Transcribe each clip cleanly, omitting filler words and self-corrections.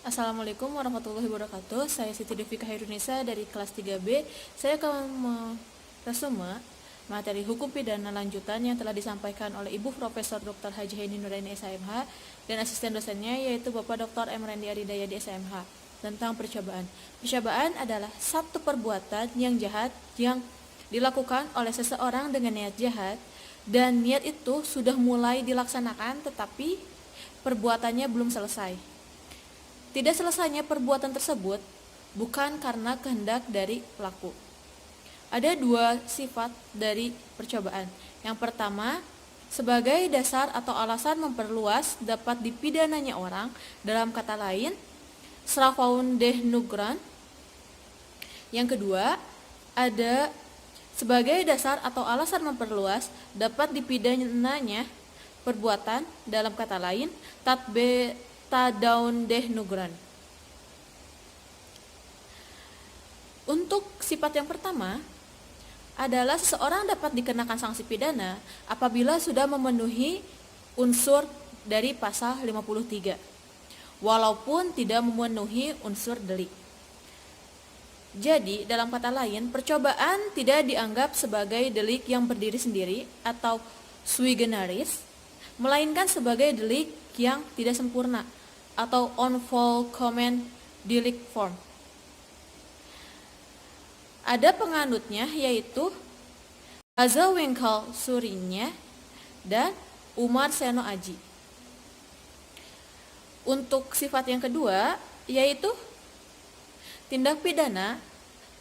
Assalamualaikum warahmatullahi wabarakatuh. Saya Siti Devika Hairunisa dari kelas 3B. Saya akan meresume materi hukum pidana lanjutan yang telah disampaikan oleh Ibu Profesor Dr. Haji Heni Nuraini SMH dan asisten dosennya yaitu Bapak Dr. M. Rendi Aridaya di SMH tentang percobaan. Percobaan adalah satu perbuatan yang jahat yang dilakukan oleh seseorang dengan niat jahat dan niat itu sudah mulai dilaksanakan tetapi perbuatannya belum selesai. Tidak selesainya perbuatan tersebut bukan karena kehendak dari pelaku. Ada dua sifat dari percobaan. Yang pertama, sebagai dasar atau alasan memperluas dapat dipidananya orang, dalam kata lain, Straffaun des Nugran. Yang kedua, ada sebagai dasar atau alasan memperluas dapat dipidananya perbuatan, dalam kata lain, Tadaun des Nugran. Untuk sifat yang pertama adalah seseorang dapat dikenakan sanksi pidana apabila sudah memenuhi unsur dari pasal 53 walaupun tidak memenuhi unsur delik. Jadi, dalam kata lain, percobaan tidak dianggap sebagai delik yang berdiri sendiri atau sui generis, melainkan sebagai delik yang tidak sempurna atau unvolkomen delik form. Ada penganutnya yaitu Hazel Winkle Surinya dan Umar Seno Aji. Untuk sifat yang kedua yaitu tindak pidana,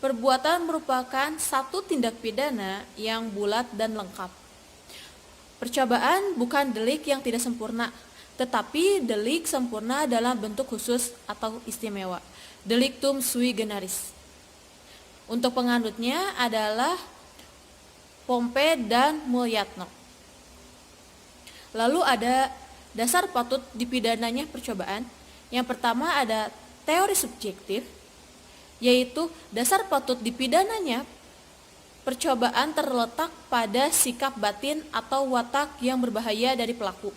perbuatan merupakan satu tindak pidana yang bulat dan lengkap. Percobaan bukan delik yang tidak sempurna, tetapi delik sempurna dalam bentuk khusus atau istimewa, delictum sui generis. Untuk penganutnya adalah Pompe dan Mulyatno. Lalu ada dasar patut dipidananya percobaan. Yang pertama ada teori subjektif, yaitu dasar patut dipidananya percobaan terletak pada sikap batin atau watak yang berbahaya dari pelaku.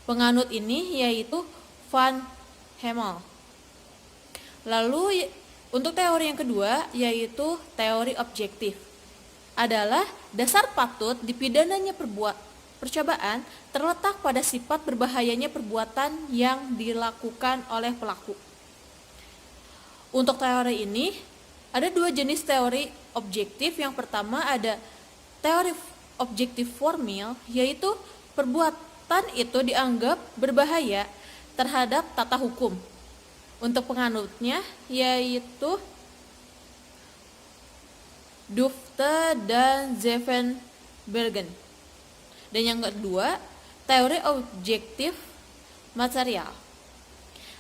Penganut ini yaitu Van Hemel. Lalu untuk teori yang kedua yaitu teori objektif. Adalah dasar patut dipidananya percobaan terletak pada sifat berbahayanya perbuatan yang dilakukan oleh pelaku. Untuk teori ini ada dua jenis teori objektif. Yang pertama ada teori objektif formil, yaitu perbuatan itu dianggap berbahaya terhadap tata hukum. Untuk penganutnya yaitu Dufte dan Zevenbergen. Dan yang kedua, teori objektif material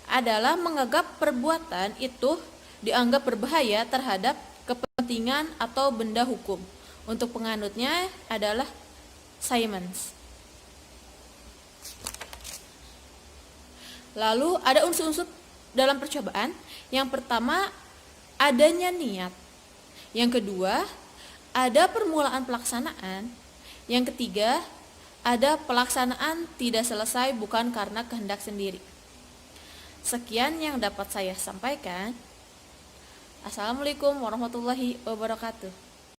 adalah menganggap perbuatan itu dianggap berbahaya terhadap kepentingan atau benda hukum. Untuk penganutnya adalah Simons. Lalu ada unsur-unsur dalam percobaan. Yang pertama, adanya niat. Yang kedua, ada permulaan pelaksanaan. Yang ketiga, ada pelaksanaan tidak selesai bukan karena kehendak sendiri. Sekian yang dapat saya sampaikan. Assalamualaikum warahmatullahi wabarakatuh.